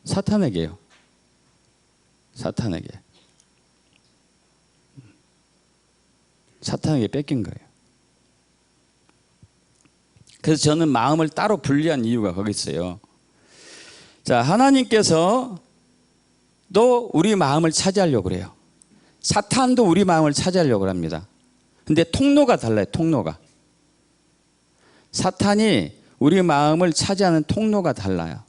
사탄에게요. 사탄에게. 사탄에게 뺏긴 거예요. 그래서 저는 마음을 따로 분리한 이유가 거기 있어요. 자, 하나님께서 우리 마음을 차지하려고 그래요. 사탄도 우리 마음을 차지하려고 합니다. 근데 통로가 달라요. 통로가. 사탄이 우리 마음을 차지하는 통로가 달라요.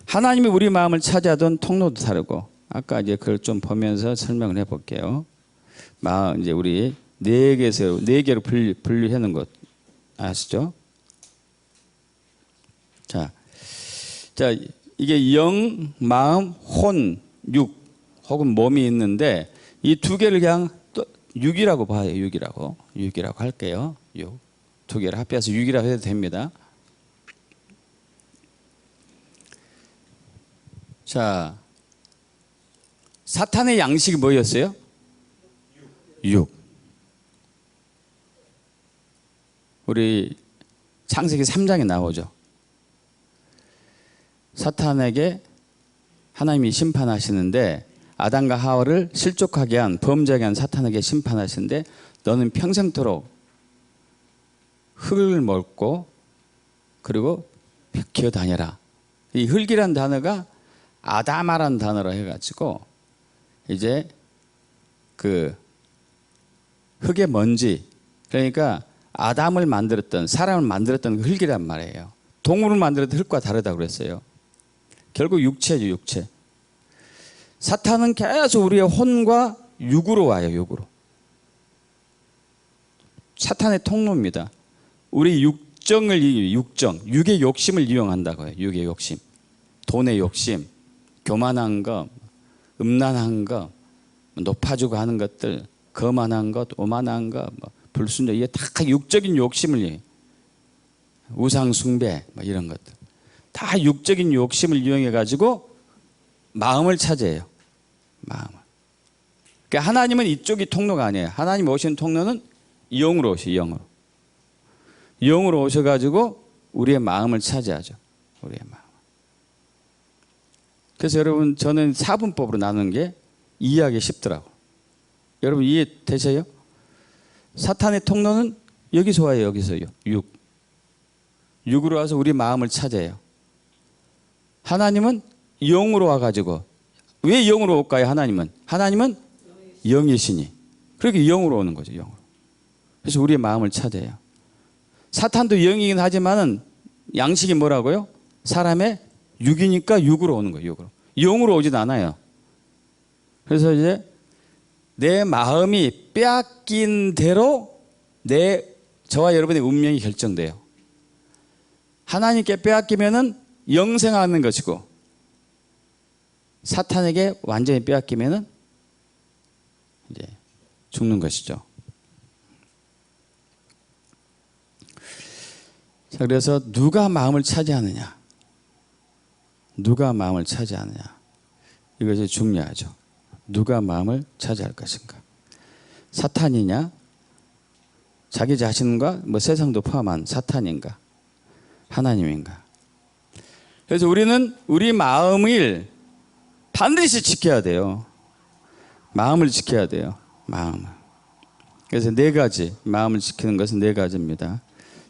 하나님이 우리 마음을 차지하던 통로도 다르고, 아까 이제 그걸 좀 보면서 설명을 해볼게요. 이제 우리 네 개로 분류하는 것 아시죠? 자, 이게 영, 마음, 혼, 육 혹은 몸이 있는데 이 두 개를 그냥 또 육이라고 봐요. 육이라고 할게요. 육. 두 개를 합해서 육이라고 해도 됩니다. 자, 사탄의 양식이 뭐였어요? 육. 우리 창세기 3장에 나오죠. 사탄에게 하나님이 심판하시는데 아담과 하와를 실족하게 한, 범죄하게 한 사탄에게 심판하시는데 너는 평생토록 흙을 먹고 그리고 기어다녀라. 이 흙이란 단어가 아담아란 단어로 해가지고 이제 그 흙의 먼지, 그러니까 아담을 만들었던, 사람을 만들었던 흙이란 말이에요. 동물을 만들었던 흙과 다르다고 그랬어요. 결국 육체죠, 육체. 사탄은 계속 우리의 혼과 육으로 와요, 육으로. 사탄의 통로입니다. 우리 육의 욕심을 이용한다고 해요. 육의 욕심. 돈의 욕심, 교만한 것, 음란한 것, 높아지고 하는 것들, 거만한 것, 오만한 것, 불순종, 이게 다 육적인 욕심을 이용해요. 우상숭배, 이런 것들. 다 육적인 욕심을 이용해가지고 마음을 차지해요. 마음을. 그러니까 하나님은 이쪽이 통로가 아니에요. 하나님 오신 통로는 영으로 오셔요. 영으로. 영으로 오셔가지고 우리의 마음을 차지하죠. 우리의 마음. 그래서 여러분, 저는 사분법으로 나누는 게 이해하기 쉽더라고. 여러분 이해되세요? 사탄의 통로는 여기서 와요. 여기서요. 육으로 와서 우리 마음을 차지해요. 하나님은 영으로 와가지고, 왜 영으로 올까요? 하나님은 영이시니, 그렇게 영으로 오는 거죠. 영으로. 그래서 우리의 마음을 차지해요. 사탄도 영이긴 하지만은 양식이 뭐라고요? 사람의 육이니까 육으로 오는 거예요. 육으로. 영으로 오진 않아요. 그래서 이제 내 마음이 빼앗긴 대로 저와 여러분의 운명이 결정돼요. 하나님께 빼앗기면은 영생하는 것이고, 사탄에게 완전히 빼앗기면은 이제 죽는 것이죠. 자, 그래서 누가 마음을 차지하느냐? 누가 마음을 차지하느냐? 이것이 중요하죠. 누가 마음을 차지할 것인가? 사탄이냐? 자기 자신과 세상도 포함한 사탄인가? 하나님인가? 그래서 우리는 우리 마음을 반드시 지켜야 돼요. 마음을 지켜야 돼요. 마음을. 그래서 네 가지, 마음을 지키는 것은 네 가지입니다.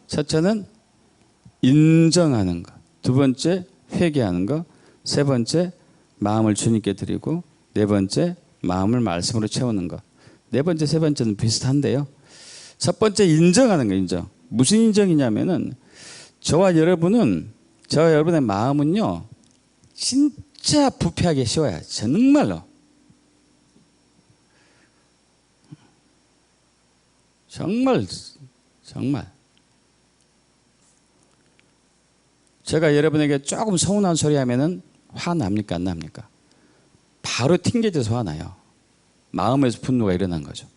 첫째는 인정하는 것, 두 번째 회개하는 것, 세 번째 마음을 주님께 드리고, 네 번째 마음을 말씀으로 채우는 것. 네 번째, 세 번째는 비슷한데요. 첫 번째 인정하는 거. 인정. 무슨 인정이냐면은 저와 여러분의 마음은요 진짜 부패하기 쉬워요. 정말로. 정말 제가 여러분에게 조금 서운한 소리 하면은 화납니까? 안 납니까? 바로 튕겨져서 화나요. 마음에서 분노가 일어난 거죠.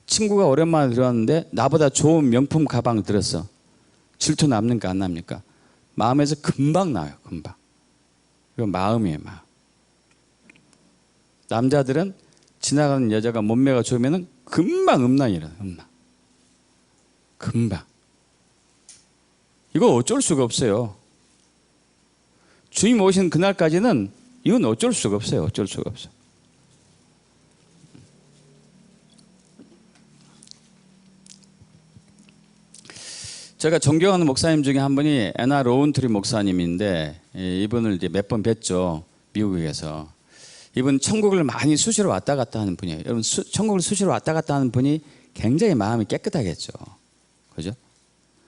친구가 오랜만에 들어왔는데 나보다 좋은 명품 가방을 들었어. 질투 납니까? 안 납니까? 마음에서 금방 나요. 금방. 이거 마음이에요. 마음. 남자들은 지나가는 여자가 몸매가 좋으면 금방 음란이 일어나요. 음란. 금방. 이거 어쩔 수가 없어요. 주님 오신 그날까지는 이건 어쩔 수가 없어요. 어쩔 수가 없어요. 제가 존경하는 목사님 중에 한 분이 애나 로운트리 목사님인데 이분을 이제 몇 번 뵀죠. 미국에서. 이분 천국을 많이 수시로 왔다 갔다 하는 분이에요. 여러분 천국을 수시로 왔다 갔다 하는 분이 굉장히 마음이 깨끗하겠죠. 그죠?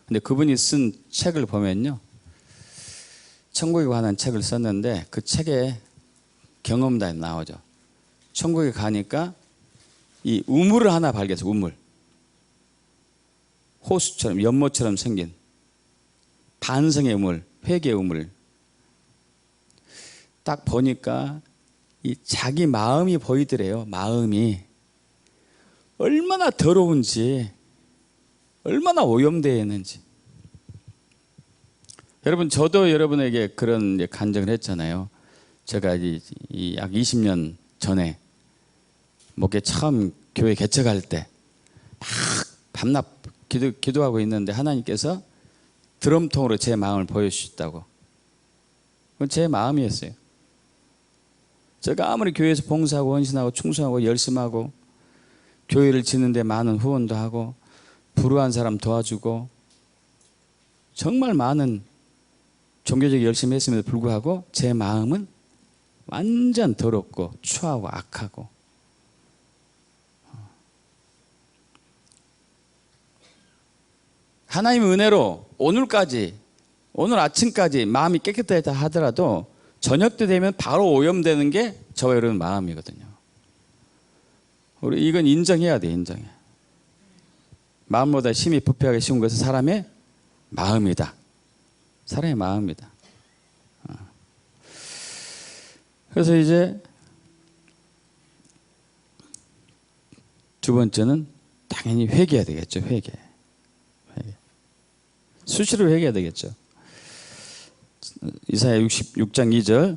근데 그분이 쓴 책을 보면요. 천국에 관한 책을 썼는데 그 책에 경험담이 나오죠. 천국에 가니까 이 우물을 하나 발견했어요. 우물. 호수처럼 연못처럼 생긴 반성의 우물, 회개의 우물. 딱 보니까 이 자기 마음이 보이더래요. 마음이 얼마나 더러운지, 얼마나 오염되어 있는지. 여러분, 저도 여러분에게 그런 간증을 했잖아요. 제가 약 20년 전에 목회 처음 교회 개척할 때 막 밤낮 기도하고 있는데 하나님께서 드럼통으로 제 마음을 보여주셨다고. 그건 제 마음이었어요. 제가 아무리 교회에서 봉사하고 헌신하고 충성하고 열심하고 교회를 짓는데 많은 후원도 하고 불우한 사람 도와주고 정말 많은 종교적 열심히 했음에도 불구하고 제 마음은 완전 더럽고 추하고 악하고. 하나님의 은혜로 오늘 아침까지 마음이 깨끗하다 하더라도 저녁 때 되면 바로 오염되는 게 저와 여러분 마음이거든요. 우리 이건 인정해야 돼. 인정해. 마음보다 심히 부패하기 쉬운 것은 사람의 마음이다. 사람의 마음이다. 그래서 이제 두 번째는 당연히 회개해야 되겠죠. 회개. 수시로 회개해야 되겠죠. 이사야 66장 2절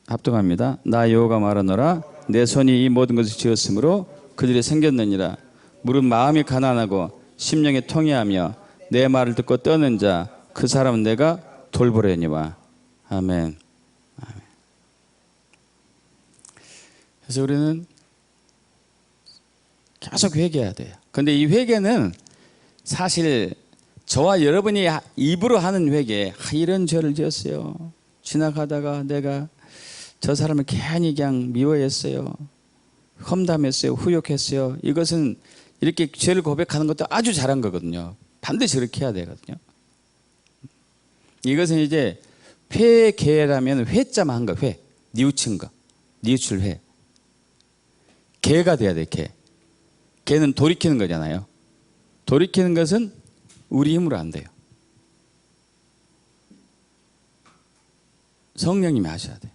합독합니다. 나 여호와가 말하노라 내 손이 이 모든 것을 지었으므로 그들이 생겼느니라. 무릇 마음이 가난하고 심령이 통회하며 내 말을 듣고 떠는 자 그 사람은 내가 돌보려니와. 아멘. 아멘. 그래서 우리는 계속 회개해야 돼요. 그런데 이 회개는 사실 저와 여러분이 입으로 하는 회개, 이런 죄를 지었어요. 지나가다가 내가 저 사람을 괜히 그냥 미워했어요. 험담했어요. 후욕했어요. 이것은 이렇게 죄를 고백하는 것도 아주 잘한 거거든요. 반드시 그렇게 해야 되거든요. 이것은 이제 회개라면 회자만 한 거, 회. 뉘우친 거. 뉘우칠 회. 개가 돼야 돼, 개. 개는 돌이키는 거잖아요. 돌이키는 것은 우리 힘으로 안 돼요. 성령님이 하셔야 돼요.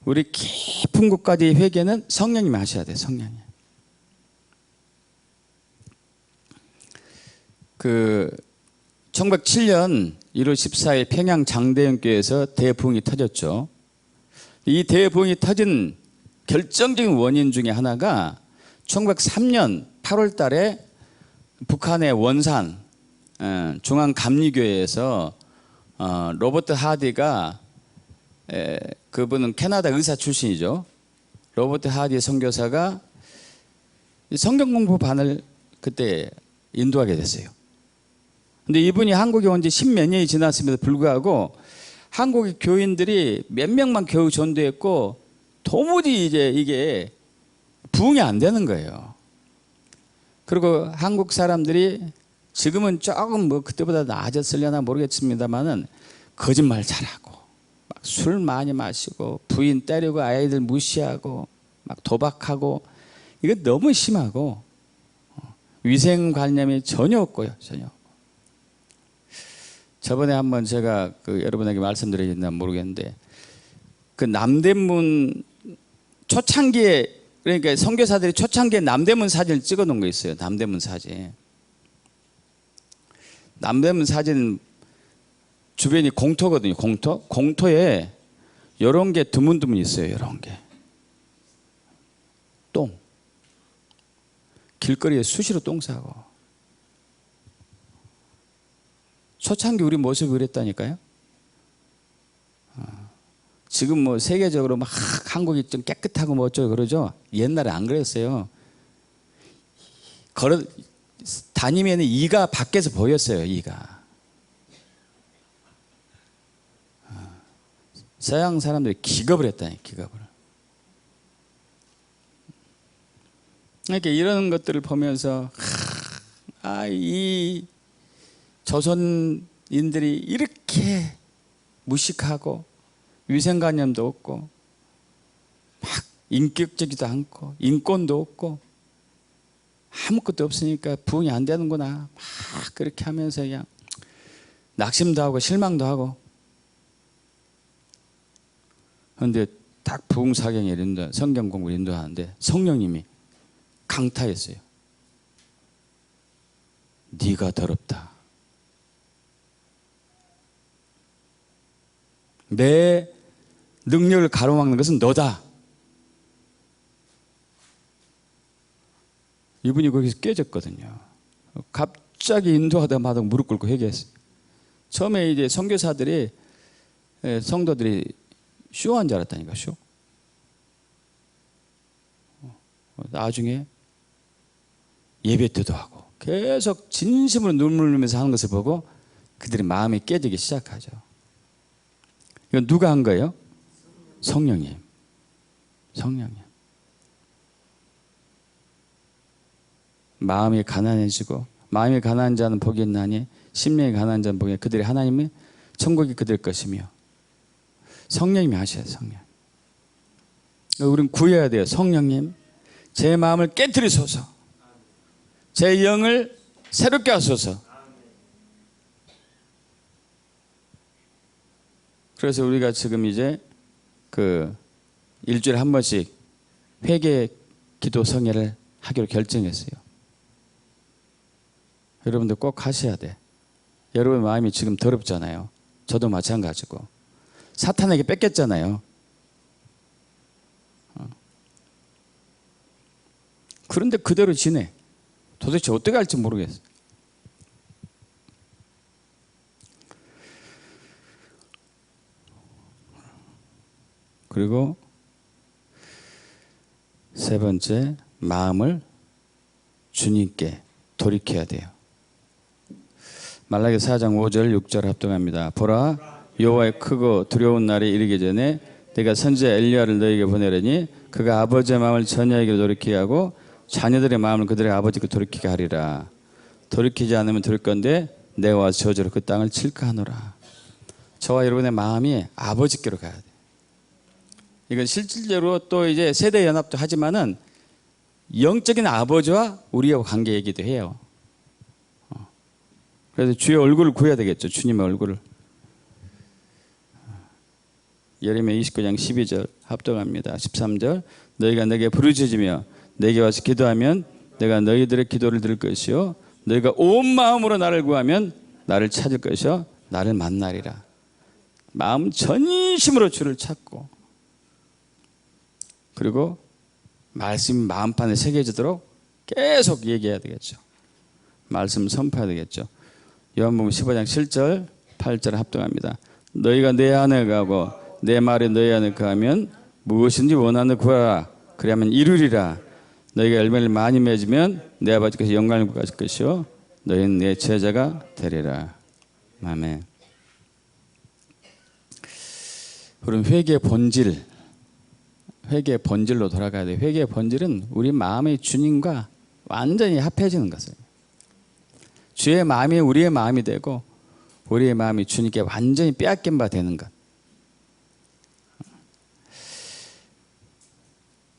우리 깊은 곳까지의 회개는 성령님이 하셔야 돼요. 성령님. 1907년 1월 14일 평양 장대영교회에서 대부흥이 터졌죠. 이 대부흥이 터진 결정적인 원인 중에 하나가 1903년 8월 달에 북한의 원산 중앙감리교회에서 로버트 하디가 그분은 캐나다 의사 출신이죠. 로버트 하디 선교사가 성경 공부반을 그때 인도하게 됐어요. 근데 이분이 한국에 온 지 10몇 년이 지났음에도 불구하고 한국의 교인들이 몇 명만 겨우 전도했고 도무지 이제 이게 부흥이 안 되는 거예요. 그리고 한국 사람들이 지금은 조금 뭐 그때보다 나아졌으려나 모르겠습니다만은 거짓말 잘하고 막 술 많이 마시고 부인 때리고 아이들 무시하고 막 도박하고 이거 너무 심하고 위생관념이 전혀 없고요. 전혀. 저번에 한번 제가 여러분에게 말씀드렸나 모르겠는데 그 남대문 초창기에 그러니까 선교사들이 초창기에 남대문 사진을 찍어 놓은 거 있어요. 남대문 사진. 남대문 사진 주변이 공터거든요. 공터. 공터에 이런 게 드문드문 있어요. 이런 게. 똥. 길거리에 수시로 똥 싸고. 초창기 우리 모습이 그랬다니까요. 지금 뭐 세계적으로 막 한국이 좀 깨끗하고 뭐 어쩌고 그러죠. 옛날에 안 그랬어요. 다니면 이가 밖에서 보였어요. 이가. 서양 사람들이 기겁을 했다니, 기겁을. 그러니까 이런 것들을 보면서 이 조선인들이 이렇게 무식하고 위생관념도 없고 막 인격적이지도 않고 인권도 없고 아무것도 없으니까 부흥이 안 되는구나 막 그렇게 하면서 그냥 낙심도 하고 실망도 하고. 그런데 딱 부흥사경에 성경 공부를 인도하는데 성령님이 강타했어요. 네가 더럽다. 내 능력을 가로막는 것은 너다. 이분이 거기서 깨졌거든요. 갑자기 인도하다마다 무릎 꿇고 회개했어요. 처음에 이제 선교사들이 성도들이 쇼한 줄 알았다니까, 쇼. 나중에 예배 때도 하고 계속 진심으로 눈물 흘리면서 하는 것을 보고 그들의 마음이 깨지기 시작하죠. 이건 누가 한 거예요? 성령님. 성령님. 마음이 가난해지고 마음이 가난한 자는 복이 있나니 심령이 가난한 자는 복이 있나니 그들이 하나님의 천국이 그들 것이며. 성령님이 하셔요. 성령. 우리는 구해야 돼요. 성령님 제 마음을 깨트리소서. 제 영을 새롭게 하소서. 그래서 우리가 지금 이제 그 일주일에 한 번씩 회개 기도 성회를 하기로 결정했어요. 여러분들 꼭 하셔야 돼. 여러분 마음이 지금 더럽잖아요. 저도 마찬가지고. 사탄에게 뺏겼잖아요. 그런데 그대로 지내. 도대체 어떻게 할지 모르겠어요. 그리고 세 번째, 마음을 주님께 돌이켜야 돼요. 말라기 4장 5절 6절 합동합니다. 보라 여호와의 크고 두려운 날이 이르기 전에 내가 선지자 엘리야를 너에게 보내려니 그가 아버지의 마음을 자녀에게 돌이키게 하고 자녀들의 마음을 그들의 아버지께 돌이키게 하리라. 돌이키지 않으면 돌 건데 내가 와서 저주로 그 땅을 칠까 하노라. 저와 여러분의 마음이 아버지께로 가야 돼. 이건 실질적으로 또 이제 세대 연합도 하지만은 영적인 아버지와 우리의 관계 얘기도 해요. 그래서 주의 얼굴을 구해야 되겠죠. 주님의 얼굴을. 예레미야 29장 12절 합독합니다. 13절 너희가 내게 부르짖으며 내게 와서 기도하면 내가 너희들의 기도를 들을 것이요 너희가 온 마음으로 나를 구하면 나를 찾을 것이요 나를 만나리라. 마음 전심으로 주를 찾고 그리고 말씀이 마음판에 새겨지도록 계속 얘기해야 되겠죠. 말씀 선포해야 되겠죠. 요한복음 15장 7절 8절 합동합니다. 너희가 내 안에 가고 내 말이 너희 안에 거하면 무엇인지 원하는 구하라. 그리하면 이루리라. 너희가 열매를 많이 맺으면 내 아버지께서 영광을 받을 것이요 너희는 내 제자가 되리라. 아멘. 그럼 회개의 본질, 회개의 본질로 돌아가야 돼요. 회개의 본질은 우리 마음의 주님과 완전히 합해지는 것이에요. 주의 마음이 우리의 마음이 되고 우리의 마음이 주님께 완전히 빼앗긴 바 되는 것.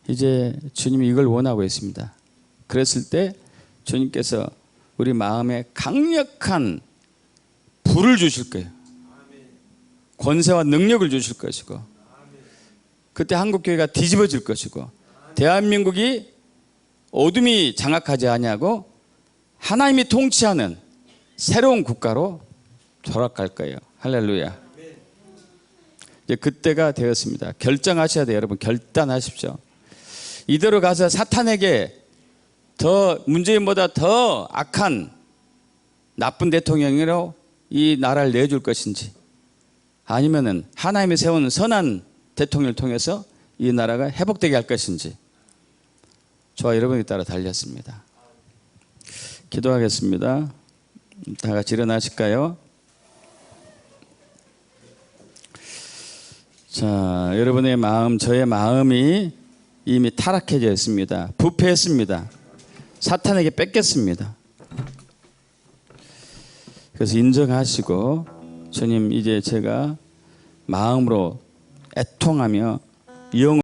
이제 주님이 이걸 원하고 있습니다. 그랬을 때 주님께서 우리 마음에 강력한 불을 주실 거예요. 권세와 능력을 주실 것이고 그때 한국교회가 뒤집어질 것이고 대한민국이 어둠이 장악하지 아니하고 하나님이 통치하는 새로운 국가로 돌아갈 거예요. 할렐루야. 이제 그때가 되었습니다. 결정하셔야 돼요. 여러분 결단하십시오. 이대로 가서 사탄에게 더 문재인보다 더 악한 나쁜 대통령으로 이 나라를 내줄 것인지 아니면은 하나님이 세운 선한 대통령을 통해서 이 나라가 회복되게 할 것인지 저와 여러분에 따라 달렸습니다. 기도하겠습니다. 다 같이 일어나실까요? 자, 여러분의 마음, 저의 마음이 이미 타락해져 있습니다. 부패했습니다. 사탄에게 뺏겼습니다. 그래서 인정하시고, 주님, 이제 제가 마음으로 애통하며 영